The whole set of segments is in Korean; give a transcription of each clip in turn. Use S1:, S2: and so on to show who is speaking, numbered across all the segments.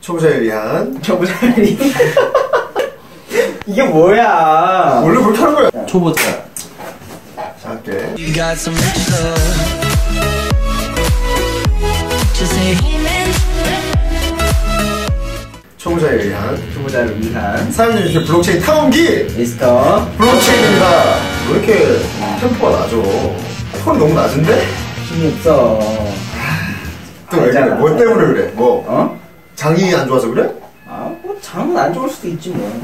S1: 초보자를 위한
S2: 초보자를 이게 뭐야?
S1: 원래 그렇게 하는 거야.
S2: 초보자.
S1: 자, 할게. 초보자를 위한 사용자 유튜브 블록체인 탐험기
S2: 미스터
S1: 블록체인입니다. 왜 이렇게 템포가 낮아? 톤이 너무 낮은데?
S2: 힘이 없어.
S1: 또 왜 그래? 뭐 때문에 그래? 뭐?
S2: 어?
S1: 장이 안 좋아서 그래?
S2: 뭐 장은 안 좋을 수도 있지 뭐.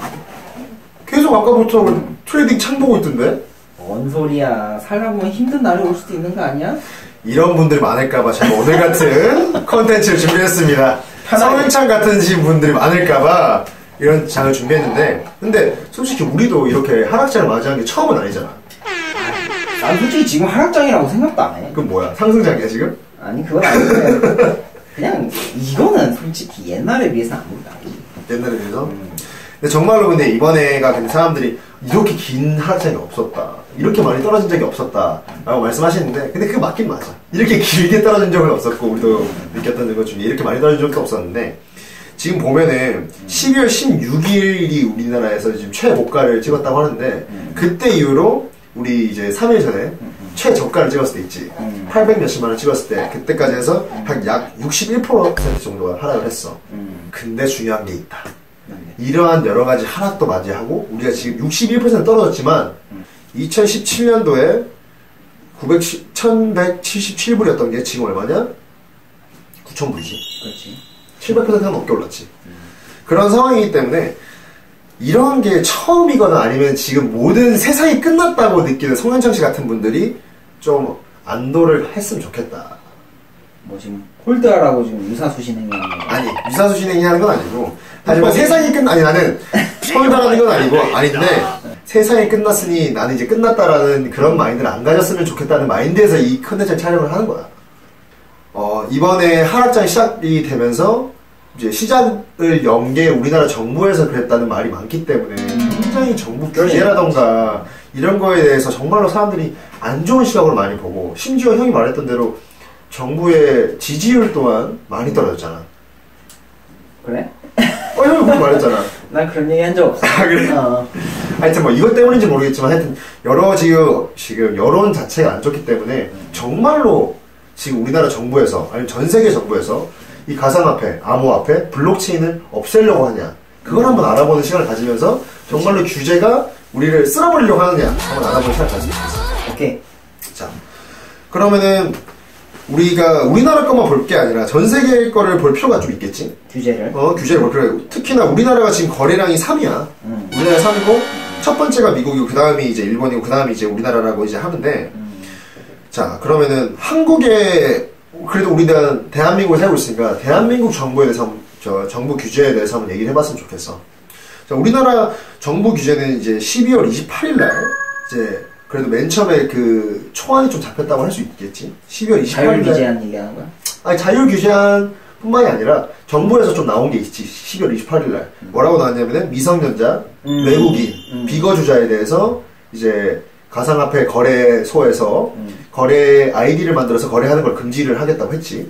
S1: 계속 아까부터 트레이딩 창 보고 있던데?
S2: 뭔 소리야. 살다 보면 힘든 날이 올 수도 있는 거 아니야?
S1: 이런 분들이 많을까봐 제가 오늘 같은 컨텐츠를 준비했습니다. 성현창 같은 분들이 많을까봐 이런 장을 준비했는데, 근데 솔직히 우리도 이렇게 하락장을 맞이한 게 처음은 아니잖아.
S2: 난 솔직히 지금 하락장이라고 생각도 안 해.
S1: 그럼 뭐야? 상승장이야 지금?
S2: 아니 그건 아닌데 그냥 이거는 솔직히 옛날에 비해서는 아무것도 아니지.
S1: 옛날에 비해서? 근데 정말로 근데 이번에가 근데 사람들이 이렇게 긴 하락장이 없었다, 이렇게 많이 떨어진 적이 없었다 라고 말씀하시는데, 근데 그게 맞긴 맞아. 이렇게 길게 떨어진 적은 없었고, 우리도 느꼈던 것 중에 이렇게 많이 떨어진 적도 없었는데, 지금 보면은 12월 16일이 우리나라에서 지금 최고가를 찍었다고 하는데, 그때 이후로 우리 이제 3일 전에 최저가를 찍었을 때 있지, 800 몇십만 원 찍었을 때, 그때까지 해서 한 약 61% 정도가 하락을 했어. 근데 중요한 게 있다. 이러한 여러 가지 하락도 맞이하고 우리가 지금 61% 떨어졌지만 2017년도에 1177불이었던 게 지금 얼마냐? 9,000불이지.
S2: 그렇지.
S1: 700%가 넘게 올랐지. 그런 상황이기 때문에 이런 게 처음이거나 아니면 지금 모든 세상이 끝났다고 느끼는 송현창 씨 같은 분들이 좀 안도를 했으면 좋겠다.
S2: 뭐 지금 홀드하라고 지금 유사수신행위 하는 거?
S1: 아니, 유사수신행위 하는 건 아니고, 하지만 세상이 아니 나는 홀드하는 건 아니고, 아닌데 세상이 끝났으니 나는 이제 끝났다라는 그런 마인드를 안 가졌으면 좋겠다는 마인드에서 이 컨텐츠 촬영을 하는 거야. 이번에 하락장이 시작이 되면서 이제 시작을 연 게 우리나라 정부에서 그랬다는 말이 많기 때문에 굉장히 정부 규제라던가 이런 거에 대해서 정말로 사람들이 안 좋은 시각으로 많이 보고, 심지어 형이 말했던 대로 정부의 지지율 또한 많이 떨어졌잖아.
S2: 그래?
S1: 형이 그렇게 말했잖아.
S2: 난 그런 얘기 한 적 없어.
S1: 아, 그래? 하여튼 뭐 이것 때문인지 모르겠지만, 하여튼 여러 지금 여론 자체가 안 좋기 때문에 정말로 지금 우리나라 정부에서, 아니면 전 세계 정부에서 이 가상화폐, 암호화폐, 블록체인을 없애려고 하냐, 그걸 한번 알아보는 시간을 가지면서 정말로 규제가 우리를 쓸어버리려고 하느냐 한번 알아보는 시간을 가지면 좋겠어.
S2: 오케이.
S1: 자, 그러면은 우리가 우리나라 것만 볼 게 아니라 전 세계 거를 볼 필요가 좀 있겠지?
S2: 규제를?
S1: 규제를 볼 필요가 있고, 특히나 우리나라가 지금 거래량이 3위야. 우리나라 3위고, 첫 번째가 미국이고, 그 다음이 이제 일본이고, 그 다음이 이제 우리나라라고 이제 하는데, 자, 그러면은 한국에, 그래도 우리가 대한민국을 살고 있으니까, 대한민국 정부에 대해서, 정부 규제에 대해서 한번 얘기를 해봤으면 좋겠어. 자, 우리나라 정부 규제는 이제 12월 28일날, 이제, 그래도 맨 처음에 그 초안이 좀 잡혔다고 할 수 있겠지? 12월 28일.
S2: 자율 규제안 얘기하는 거야?
S1: 아니, 자율 규제안 뿐만이 아니라 정부에서 좀 나온 게 있지. 12월 28일날. 뭐라고 나왔냐면은 미성년자, 외국인, 비거주자에 대해서 이제 가상화폐 거래소에서 거래 아이디를 만들어서 거래하는 걸 금지를 하겠다고 했지.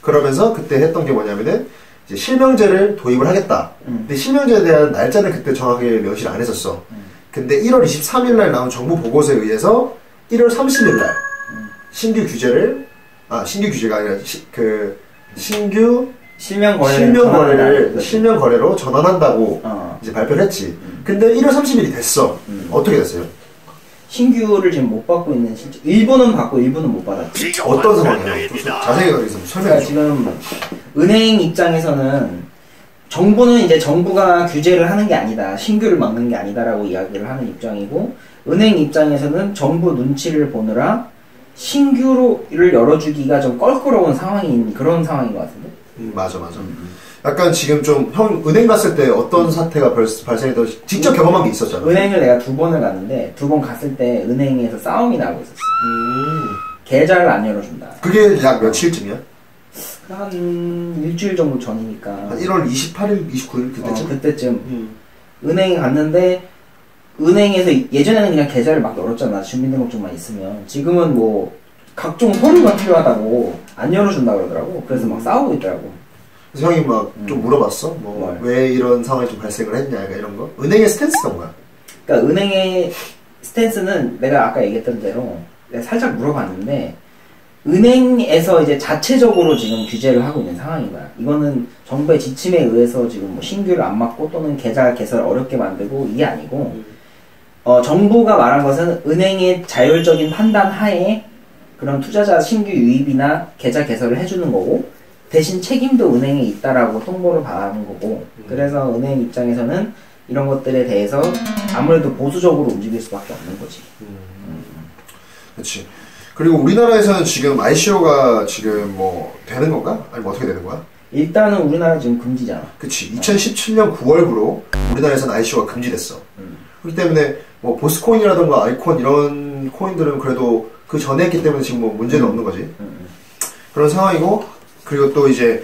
S1: 그러면서 그때 했던 게 뭐냐면은 이제 실명제를 도입을 하겠다. 근데 실명제에 대한 날짜는 그때 정확하게 명시를 안 했었어. 근데 1월 23일날 나온 정부 보고서에 의해서 1월 30일날 신규 규제가 아니라 신규 실명 거래로 전환한다고 이제 발표를 했지. 근데 1월 30일이 됐어. 어떻게 됐어요?
S2: 신규를 지금 못 받고 있는 실제 일부는 받고 일부는 못 받았지.
S1: 어떤 상황이에요? 자세히 설명해 줘.
S2: 그러니까 지금 은행 입장에서는 정부는 이제 정부가 규제를 하는 게 아니다, 신규를 막는 게 아니다라고 이야기를 하는 입장이고, 은행 입장에서는 정부 눈치를 보느라 신규를 열어주기가 좀 껄끄러운 상황인 그런 상황인 것 같은데?
S1: 맞아. 약간 지금 좀 형 은행 갔을 때 어떤 사태가 발생해서 직접 경험한 게 있었잖아.
S2: 은행을 내가 2번을 갔는데 2번 갔을 때 은행에서 싸움이 나고 있었어. 계좌를 안 열어준다.
S1: 그게 약 며칠쯤이야?
S2: 한 일주일 정도 전이니까.
S1: 한 1월 28일, 29일 그때쯤?
S2: 그때쯤. 은행에 갔는데 은행에서 예전에는 그냥 계좌를 막 열었잖아. 주민등록증만 있으면. 지금은 뭐 각종 서류가 필요하다고 안 열어준다 그러더라고. 그래서 막 싸우고 있더라고.
S1: 그래서 형이 막 좀 물어봤어. 뭐 왜 이런 상황이 좀 발생을 했냐, 약간 이런 거. 은행의 스탠스가 뭐야?
S2: 그러니까 은행의 스탠스는 내가 아까 얘기했던 대로 내가 살짝 물어봤는데 은행에서 이제 자체적으로 지금 규제를 하고 있는 상황인 거야. 이거는 정부의 지침에 의해서 지금 뭐 신규를 안 막고 또는 계좌 개설을 어렵게 만들고 이게 아니고 정부가 말한 것은 은행의 자율적인 판단 하에 그런 투자자 신규 유입이나 계좌 개설을 해주는 거고 대신 책임도 은행에 있다라고 통보를 받는 거고 그래서 은행 입장에서는 이런 것들에 대해서 아무래도 보수적으로 움직일 수밖에 없는 거지.
S1: 그렇지. 그리고 우리나라에서는 지금 ICO가 지금 뭐 되는 건가? 아니면 어떻게 되는 거야?
S2: 일단은 우리나라 지금 금지잖아.
S1: 그치. 2017년 9월부로 우리나라에서는 ICO가 금지됐어. 그렇기 때문에 뭐 보스코인이라던가 아이콘 이런 코인들은 그래도 그 전에 했기 때문에 지금 뭐 문제는 없는 거지. 그런 상황이고 그리고 또 이제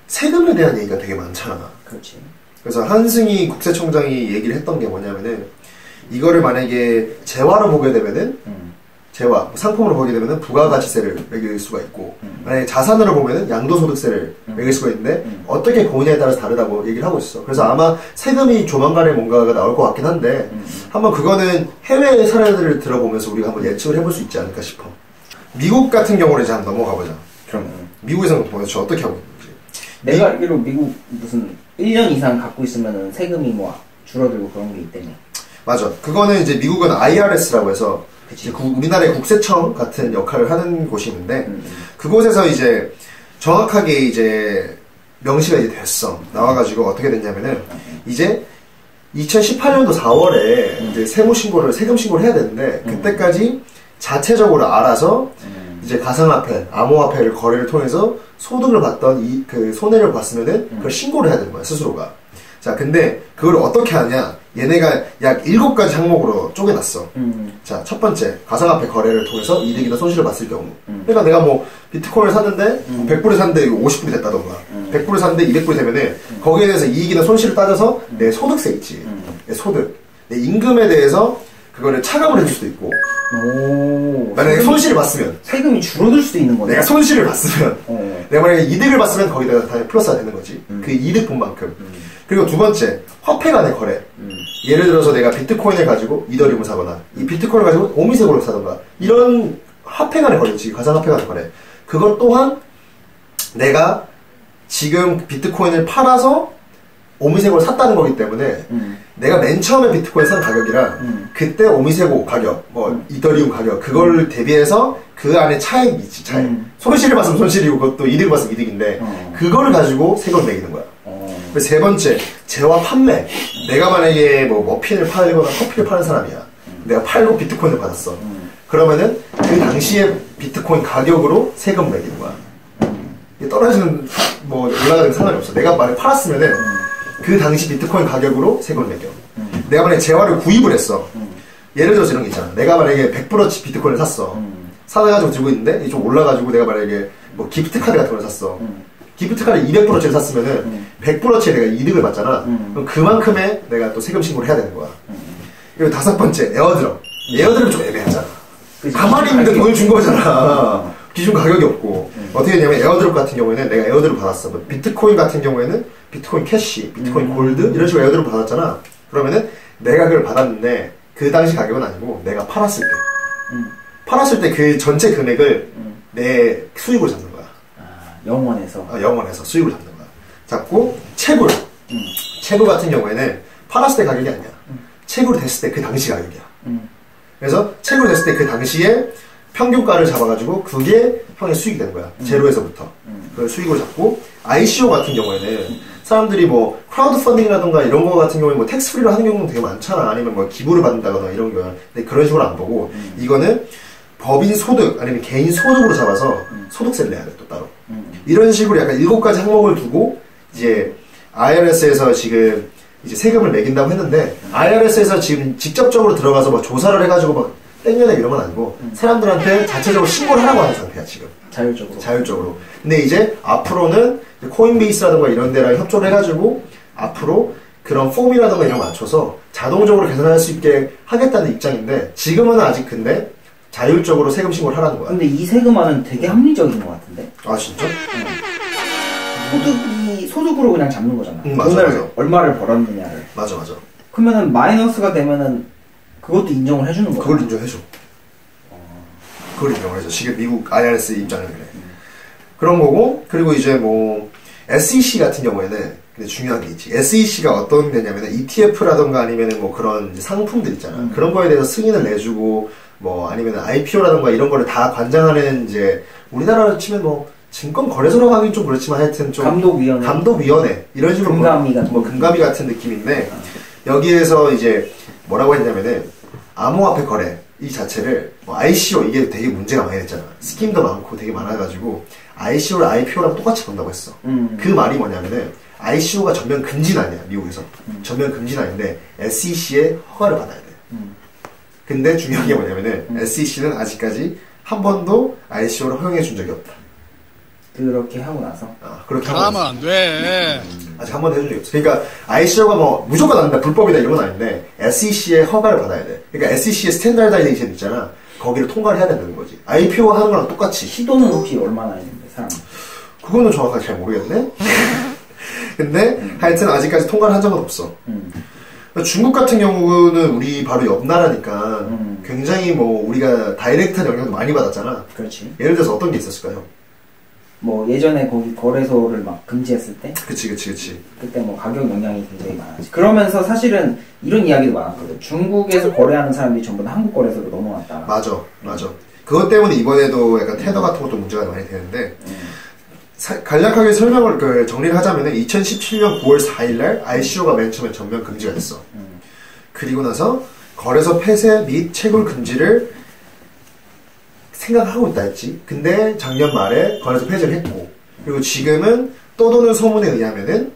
S1: 세금에 대한 얘기가 되게 많잖아.
S2: 그렇지.
S1: 그래서 한승희 국세청장이 얘기를 했던 게 뭐냐면은 이거를 만약에 재화로 보게 되면은 재화, 상품으로 보게 되면은 부가가치세를 매길 수가 있고 만약에 자산으로 보면은 양도소득세를 매길 수가 있는데 어떻게 보느냐에 따라서 다르다고 얘기를 하고 있어. 그래서 아마 세금이 조만간에 뭔가가 나올 것 같긴 한데 한번 그거는 해외 사례들을 들어보면서 우리가 한번 예측을 해볼 수 있지 않을까 싶어. 미국 같은 경우를 이제 한번 넘어가 보자. 그럼 미국에서는 도대체 어떻게 하고 있는지.
S2: 내가 알기로 미국 무슨 1년 이상 갖고 있으면은 세금이 뭐 줄어들고 그런 게 있다며.
S1: 맞아. 그거는 이제 미국은 IRS라고 해서 우리나라의 국세청 같은 역할을 하는 곳이 있는데 그곳에서 이제 정확하게 이제 명시가 이제 됐어. 나와가지고 어떻게 됐냐면은 이제 2018년도 4월에 이제 세금 신고를 해야 되는데 그때까지 자체적으로 알아서 이제 가상화폐, 암호화폐를 거래를 통해서 소득을 받던 그 손해를 봤으면은 그걸 신고를 해야 되는 거야 스스로가. 자, 근데 그걸 어떻게 하냐? 얘네가 약 7가지 항목으로 쪼개놨어. 자, 첫 번째, 가상화폐 거래를 통해서 이득이나 손실을 봤을 경우. 그러니까 내가 뭐 비트코인을 샀는데 100불에 샀는데 50불이 됐다던가 100불에 샀는데 200불이 되면은 거기에 대해서 이익이나 손실을 따져서 내 소득세 있지. 내 소득, 내 임금에 대해서 그거를 차감을 해줄 수도 있고.
S2: 오.
S1: 만약에 손실을 봤으면
S2: 세금이 줄어들 수도 있는 거네.
S1: 내가 손실을 봤으면 내가 만약에 이득을 봤으면 거기다가 다 플러스가 되는 거지. 그 이득 본 만큼. 그리고 두 번째, 화폐 간의 거래. 예를 들어서 내가 비트코인을 가지고 이더리움을 사거나 이 비트코인을 가지고 오미세고를 사던가 이런 화폐 간의 거래지. 가상화폐 간의 거래. 그것 또한 내가 지금 비트코인을 팔아서 오미세고를 샀다는 거기 때문에 내가 맨 처음에 비트코인 산 가격이랑 그때 오미세고 가격, 뭐 이더리움 가격 그걸 대비해서 그 안에 차액이 있지. 차액. 손실을 봤으면 손실이고 그것도 이득을 봤으면 이득인데 그거를 가지고 세금을 매기는 거야. 그리고 세 번째, 재화 판매. 내가 만약에 뭐 머핀을 팔거나 커피를 파는 사람이야. 내가 팔고 비트코인을 받았어. 그러면은 그 당시에 비트코인 가격으로 세금을 매기는 거야. 떨어지는 뭐 올라가는 상관이 없어. 내가 만약에 팔았으면은 그 당시 비트코인 가격으로 세금을 매겨. 내가 만약에 재화를 구입을 했어. 예를 들어서 이런 게 있잖아. 내가 만약에 100불어치 비트코인을 샀어. 사가지고 들고 있는데 좀 올라가지고 내가 만약에 뭐 기프트 카드 같은 걸 샀어. 기프트 카드 200불어치를 샀으면은 100불어치에 내가 이득을 받잖아. 그럼 그만큼의 내가 또 세금 신고를 해야 되는 거야. 그리고 다섯 번째, 에어드롭. 에어드롭은 좀 애매하잖아. 가만히 있는데 돈을 준 거잖아. 기준 가격이 없고. 어떻게 되냐면 에어드롭 같은 경우에는 내가 에어드롭 받았어. 비트코인 같은 경우에는 비트코인 캐시, 비트코인 골드 이런 식으로 에어드롭 받았잖아. 그러면은 내가 그걸 받았는데 그 당시 가격은 아니고 내가 팔았을 때 팔았을 때 그 전체 금액을 내 수익으로 잡는 거야.
S2: 영원에서.
S1: 영원에서 수익으로 잡는 거야. 잡고 채굴. 채굴 같은 경우에는 팔았을 때 가격이 아니야. 채굴 됐을 때 그 당시 가격이야. 그래서 채굴 됐을 때 그 당시에 평균가를 잡아가지고 그게 형의 수익이 되는 거야. 제로에서부터. 그 수익으로 잡고 ICO 같은 경우에는 사람들이 뭐 크라우드 펀딩이라던가 이런 거 같은 경우에 뭐 텍스 프리로 하는 경우는 되게 많잖아. 아니면 뭐 기부를 받는다거나 이런 거야. 근데 그런 식으로 안 보고 이거는 법인 소득 아니면 개인 소득으로 잡아서 소득세를 내야 돼 또 따로. 이런 식으로 약간 7가지 항목을 두고 이제 IRS에서 지금 이제 세금을 매긴다고 했는데 IRS에서 지금 직접적으로 들어가서 뭐 조사를 해가지고 막 땡겨내 이런 건 아니고 사람들한테 자체적으로 신고를 하라고 하는 상태야 지금. 자율적으로. 근데 이제 앞으로는 코인베이스라든가 이런 데랑 협조를 해가지고 앞으로 그런 폼이라든가 이런 거 맞춰서 자동적으로 계산할 수 있게 하겠다는 입장인데 지금은 아직 근데 자율적으로 세금 신고를 하라는 거야.
S2: 근데 이 세금안은 되게 합리적인 것 같은데?
S1: 아 진짜?
S2: 소득으로 그냥 잡는 거잖아.
S1: 맞아,
S2: 돈을
S1: 맞아.
S2: 얼마를 벌었느냐를.
S1: 맞아.
S2: 그러면은 마이너스가 되면은 그것도 인정을 해주는 거야.
S1: 그걸 인정해줘. 그걸 인정을 해줘. 지금 미국 IRS 입장은 그래. 그런 거고, 그리고 이제 뭐 SEC 같은 경우에는 근데 중요한 게 있지. SEC가 어떤 데냐면 ETF라던가 아니면은 뭐 그런 상품들 있잖아. 그런 거에 대해서 승인을 내주고 뭐 아니면 IPO라던가 이런 거를 다 관장하는 이제 우리나라로 치면 뭐 증권거래소라고 하긴 좀 그렇지만 하여튼 좀 감독위원회 이런 식으로
S2: 금감위 같은
S1: 금감위 같은 느낌인데 여기에서 이제 뭐라고 했냐면은 암호화폐 거래 이 자체를 뭐 ICO 이게 되게 문제가 많이 됐잖아. 스킴도 많고 되게 많아가지고 ICO를 IPO랑 똑같이 본다고 했어. 그 말이 뭐냐면은 ICO가 전면 금지는 아니야 미국에서. 전면 금지는 아닌데 SEC의 허가를 받아야 돼. 근데 중요한 게 뭐냐면은 SEC는 아직까지 한 번도 ICO를 허용해 준 적이 없다.
S2: 그렇게 하고 나서.
S1: 그렇게
S3: 하면 안 돼.
S1: 아직 한 번도 해준 적이 없어. 그러니까 ICO가 뭐 무조건 안 된다, 불법이다 이런 건 아닌데 SEC의 허가를 받아야 돼. 그러니까 SEC의 스탠다드라이제이션 있잖아. 거기를 통과를 해야 된다는 거지. IPO 하는 거랑 똑같이.
S2: 시도는 혹시 얼마나 있는데 사람?
S1: 그거는 정확하게 잘 모르겠네. 근데 하여튼 아직까지 통과를 한 적은 없어. 중국 같은 경우는 우리 바로 옆 나라니까 굉장히 뭐 우리가 다이렉트한 영향도 많이 받았잖아.
S2: 그렇지.
S1: 예를 들어서 어떤 게 있었을까요?
S2: 뭐 예전에 거기 거래소를 막 금지했을 때.
S1: 그치.
S2: 그때 뭐 가격 영향이 굉장히 많았지. 그러면서 사실은 이런 이야기도 많았거든. 중국에서 거래하는 사람들이 전부 다 한국 거래소로 넘어왔다.
S1: 맞아. 그것 때문에 이번에도 약간 테더 같은 것도 문제가 많이 되는데 간략하게 설명을 정리를 하자면은 2017년 9월 4일날 ICO가 맨 처음에 전면 금지가 됐어. 그리고 나서 거래소 폐쇄 및 채굴 금지를 생각하고 있다 했지. 근데 작년 말에 거래소 폐쇄를 했고, 그리고 지금은 떠도는 소문에 의하면은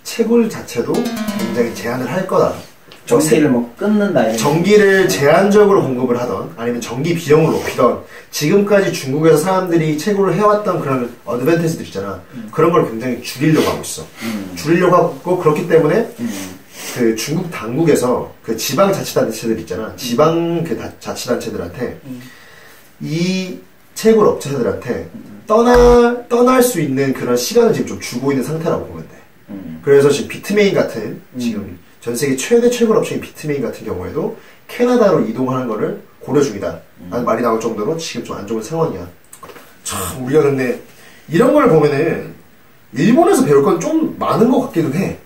S1: 채굴 자체도 굉장히 제한을 할 거다.
S2: 전기를 뭐 끊는다. 이런
S1: 전기를 제한적으로 공급을 하던 아니면 전기 비용을 높이던 지금까지 중국에서 사람들이 채굴을 해왔던 그런 어드밴티지들 있잖아. 그런 걸 굉장히 줄이려고 하고 있어. 줄이려고 하고 그렇기 때문에 그 중국 당국에서 그 지방 자치단체들 있잖아. 지방 그 자치단체들한테 이 채굴 업체들한테 떠날 수 있는 그런 시간을 지금 좀 주고 있는 상태라고 보면 돼. 그래서 지금 비트메인 같은 지금 전 세계 최대 채굴 업체인 비트메인 같은 경우에도 캐나다로 이동하는 거를 고려 중이다 라는 말이 나올 정도로 지금 좀 안 좋은 상황이야. 참 우리가 근데 이런 걸 보면은 일본에서 배울 건 좀 많은 것 같기도 해.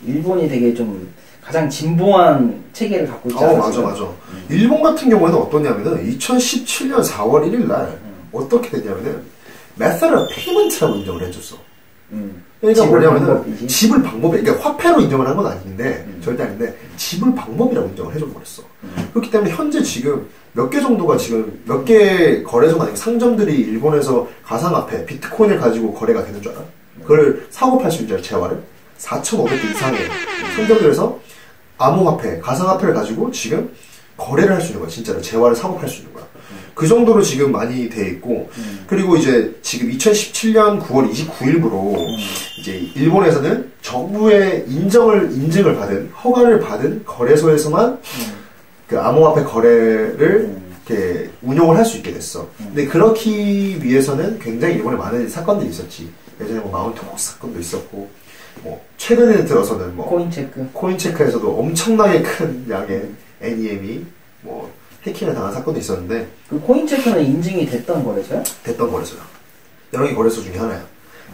S2: 일본이 되게 좀 가장 진보한 체계를 갖고 있잖아.
S1: 맞아. 일본 같은 경우에는 어떠냐면은 2017년 4월 1일 날 어떻게 됐냐면은 Method of Payment라고 인정을 해줬어. 그러니까 뭐냐면은 지불 방법이, 그러니까 화폐로 인정을 한 건 아닌데 절대 아닌데 지불 방법이라고 인정을 해줘 버렸어. 그렇기 때문에 현재 지금 몇 개 정도가 지금 몇 개 거래소가 아니고 상점들이 일본에서 가상화폐 비트코인을 가지고 거래가 되는 줄 알아? 그걸 사고 팔 수 있는 줄 알아? 재화를 4,500개 이상의 상점들에서 암호화폐, 가상화폐를 가지고 지금 거래를 할 수 있는 거야. 진짜로 재화를 사고 팔 수 있는 거야. 그 정도로 지금 많이 돼 있고, 그리고 이제 지금 2017년 9월 29일부로 이제 일본에서는 정부의 인증을 받은, 허가를 받은 거래소에서만 그 암호화폐 거래를 이렇게 운용을 할 수 있게 됐어. 근데 그렇기 위해서는 굉장히 일본에 많은 사건들이 있었지. 예전에 뭐 마운트 호스 사건도 있었고, 뭐 최근에 들어서는 뭐 코인체크에서도 엄청나게 큰 양의 NEM이 뭐 해킹을 당한 사건도 있었는데,
S2: 그 코인체크는 인증이 됐던 거래소야?
S1: 됐던 거래소야. 여러 개 거래소 중에 하나야.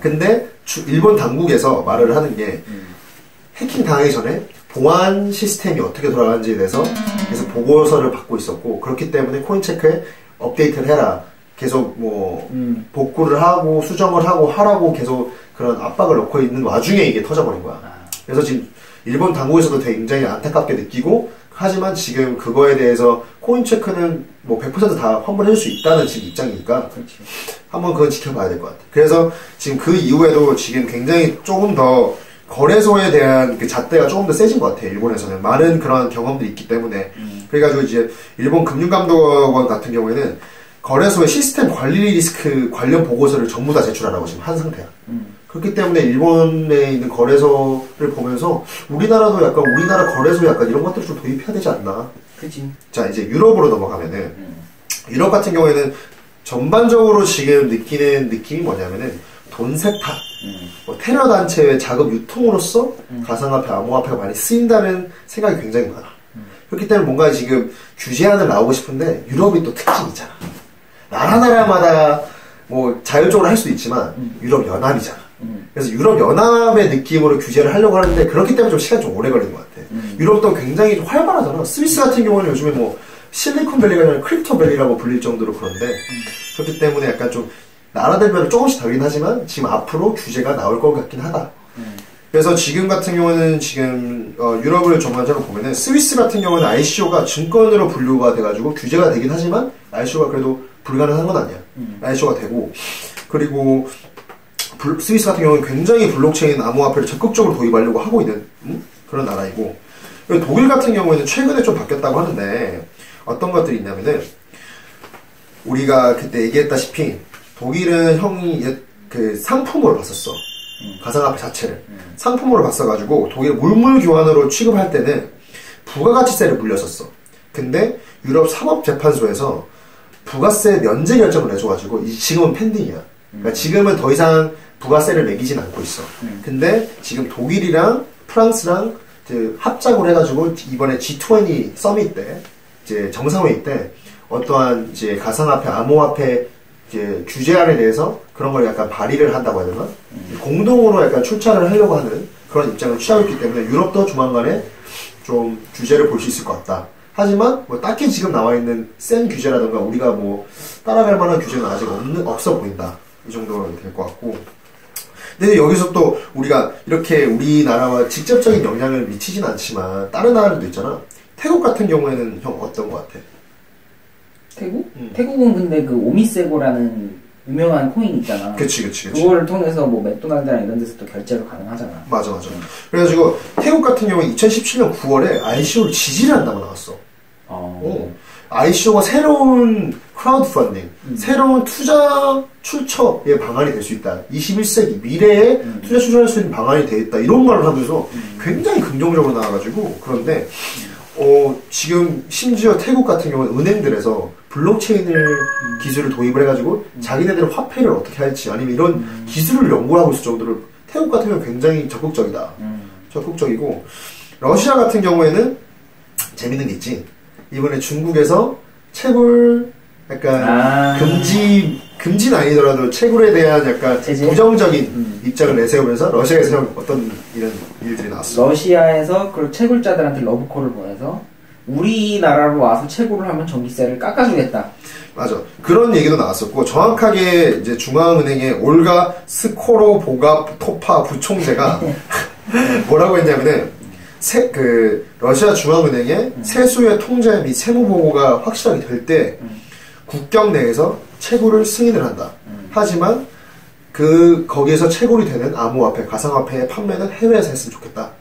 S1: 근데 일본 당국에서 말을 하는 게 해킹 당하기 전에 보안 시스템이 어떻게 돌아가는지에 대해서 계속 보고서를 받고 있었고, 그렇기 때문에 코인체크에 업데이트를 해라, 계속 뭐 복구를 하고 수정을 하고 하라고 계속 그런 압박을 넣고 있는 와중에 이게 터져버린 거야. 그래서 지금 일본 당국에서도 굉장히 안타깝게 느끼고, 하지만 지금 그거에 대해서 코인체크는 뭐 100%다 환불해줄 수 있다는 지금 입장이니까
S2: 그렇지.
S1: 한번 그건 지켜봐야 될 것 같아. 그래서 지금 그 이후에도 지금 굉장히 조금 더 거래소에 대한 그 잣대가 조금 더 세진 것 같아. 일본에서는 많은 그런 경험들이 있기 때문에. 그래가지고 이제 일본 금융감독원 같은 경우에는 거래소의 시스템 관리 리스크 관련 보고서를 전부 다 제출하라고 지금 한 상태야. 그렇기 때문에 일본에 있는 거래소를 보면서 우리나라도 약간 우리나라 거래소 약간 이런 것들을 좀 도입해야 되지 않나.
S2: 그치.
S1: 자, 이제 유럽으로 넘어가면은 유럽 같은 경우에는 전반적으로 지금 느끼는 느낌이 뭐냐면은 돈 세탁, 뭐 테러 단체의 자금 유통으로서 가상화폐, 암호화폐가 많이 쓰인다는 생각이 굉장히 많아. 그렇기 때문에 뭔가 지금 규제안을 나오고 싶은데 유럽이 또 특징이 있잖아. 나라마다 뭐 자율적으로 할 수도 있지만 유럽 연합이잖아. 그래서 유럽 연합의 느낌으로 규제를 하려고 하는데 그렇기 때문에 좀 시간이 좀 오래 걸리는 것 같아. 유럽도 굉장히 좀 활발하잖아. 스위스 같은 경우는 요즘에 뭐 실리콘밸리가 아니라 크립토밸리라고 불릴 정도로 그런데 그렇기 때문에 약간 좀 나라들별로 조금씩 다르긴 하지만 지금 앞으로 규제가 나올 것 같긴 하다. 그래서 지금 같은 경우는 지금 유럽을 전반적으로 보면은 스위스 같은 경우는 ICO가 증권으로 분류가 돼가지고 규제가 되긴 하지만 ICO가 그래도 불가능한 건 아니야. ICO가 되고 그리고 스위스 같은 경우는 굉장히 블록체인 암호화폐를 적극적으로 도입하려고 하고 있는 그런 나라이고 독일 같은 경우에는 최근에 좀 바뀌었다고 하는데 어떤 것들이 있냐면은 우리가 그때 얘기했다시피 독일은 형이 그 상품으로 봤었어. 가상화폐 자체를 상품으로 봤어가지고 독일 물물교환으로 취급할 때는 부가가치세를 물렸었어. 근데 유럽 사법재판소에서 부가세 면제 결정을 내줘가지고 지금은 펜딩이야. 그러니까 지금은 더 이상 부가세를 매기진 않고 있어. 근데 지금 독일이랑 프랑스랑 이제 합작을 해가지고 이번에 G20 서밋 때 이제 정상회의 때 어떠한 이제 가상화폐, 암호화폐 이제 규제안에 대해서 그런 걸 약간 발의를 한다고 해야 되나? 공동으로 약간 출차를 하려고 하는 그런 입장을 취하고 있기 때문에 유럽도 조만간에 좀 규제를 볼 수 있을 것 같다. 하지만 뭐 딱히 지금 나와 있는 센 규제라든가 우리가 뭐 따라갈 만한 규제는 아직 없어 보인다. 이 정도로 될 것 같고. 근데 여기서 또 우리가 이렇게 우리나라와 직접적인 영향을 미치진 않지만 다른 나라들도 있잖아. 태국 같은 경우에는 형 어떤 것 같아?
S2: 태국? 태국은 근데 그 오미세고라는 유명한 코인 있잖아.
S1: 그치.
S2: 그거를 통해서 뭐 맥도날드랑 이런 데서 또 결제로 가능하잖아.
S1: 맞아. 그래가지고 태국 같은 경우에 2017년 9월에 ICO를 지지를 한다고 나왔어. ICO가 새로운 크라우드 펀딩, 새로운 투자 출처의 방안이 될 수 있다. 21세기 미래에 투자 출처할 수 있는 방안이 되어 있다. 이런 말을 하면서 굉장히 긍정적으로 나와가지고 그런데 지금 심지어 태국 같은 경우는 은행들에서 블록체인을 기술을 도입을 해가지고 자기네들 화폐를 어떻게 할지 아니면 이런 기술을 연구를 하고 있을 정도로 태국 같은 경우는 굉장히 적극적이다. 적극적이고 러시아 같은 경우에는 재밌는 게 있지. 이번에 중국에서 채굴 약간 금지는 아니더라도 채굴에 대한 약간 제재? 부정적인 입장을 내세우면서 러시아에서 어떤 이런 일들이 나왔어.
S2: 러시아에서 그 채굴자들한테 러브콜을 보내서 우리나라로 와서 채굴을 하면 전기세를 깎아주겠다.
S1: 맞아. 그런 얘기도 나왔었고 정확하게 이제 중앙은행의 올가 스코로보가토파 부총재가 뭐라고 했냐면은 러시아 중앙은행의 세수의 통제 및 세무 보고가 확실하게 될 때 국경 내에서 채굴을 승인을 한다. 하지만 거기에서 채굴이 되는 암호화폐, 가상화폐의 판매는 해외에서 했으면 좋겠다.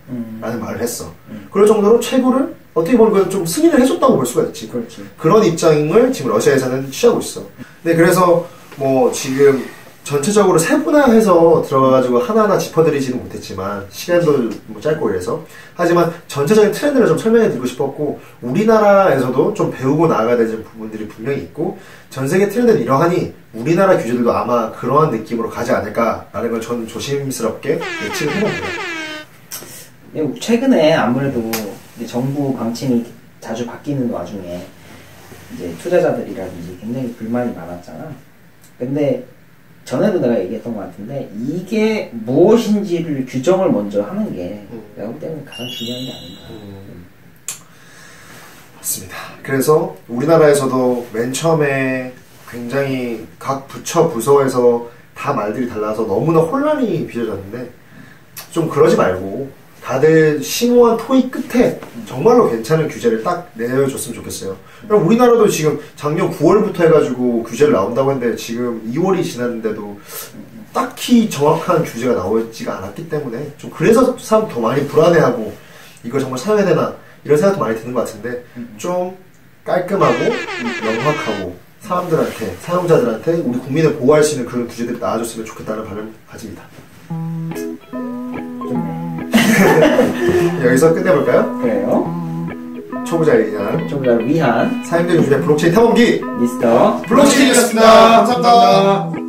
S1: 라는 말을 했어. 그럴 정도로 채굴을 어떻게 보면 좀 승인을 해줬다고 볼 수가 있지.
S2: 그렇지.
S1: 그런 입장을 지금 러시아에서는 취하고 있어. 네, 그래서 뭐 지금 전체적으로 세분화해서 들어가가지고 하나하나 짚어드리지는 못했지만 시간도 뭐 짧고 이래서 하지만 전체적인 트렌드를 좀 설명해드리고 싶었고 우리나라에서도 좀 배우고 나아가야 되는 부분들이 분명히 있고 전 세계 트렌드는 이러하니 우리나라 규제들도 아마 그러한 느낌으로 가지 않을까라는 걸 저는 조심스럽게 예측을 해봅니다.
S2: 최근에 아무래도 이제 정부 방침이 자주 바뀌는 와중에 이제 투자자들이라든지 굉장히 불만이 많았잖아. 근데 전에도 내가 얘기했던 것 같은데 이게 무엇인지를 규정을 먼저 하는 게 내가 볼 때는 가장 중요한 게 아닌가.
S1: 맞습니다. 그래서 우리나라에서도 맨 처음에 굉장히 각 부처 부서에서 다 말들이 달라서 너무나 혼란이 빚어졌는데 좀 그러지 말고 다들 심오한 토의 끝에 정말로 괜찮은 규제를 딱 내려줬으면 좋겠어요. 우리나라도 지금 작년 9월부터 해가지고 규제를 나온다고 했는데 지금 2월이 지났는데도 딱히 정확한 규제가 나오지가 않았기 때문에 좀 그래서 사람 더 많이 불안해하고 이걸 정말 사용해야 되나 이런 생각도 많이 드는 것 같은데 좀 깔끔하고 명확하고 사람들한테 사용자들한테 우리 국민을 보호할 수 있는 그런 규제들이 나와줬으면 좋겠다는 바람을 가집니다. 여기서 끝내볼까요?
S2: 그래요.
S1: 초보자를 위한
S2: 사용자 위한
S1: 사용자 중심의 블록체인 탐험기
S2: 미스터
S1: 블록체인이었습니다. 감사합니다.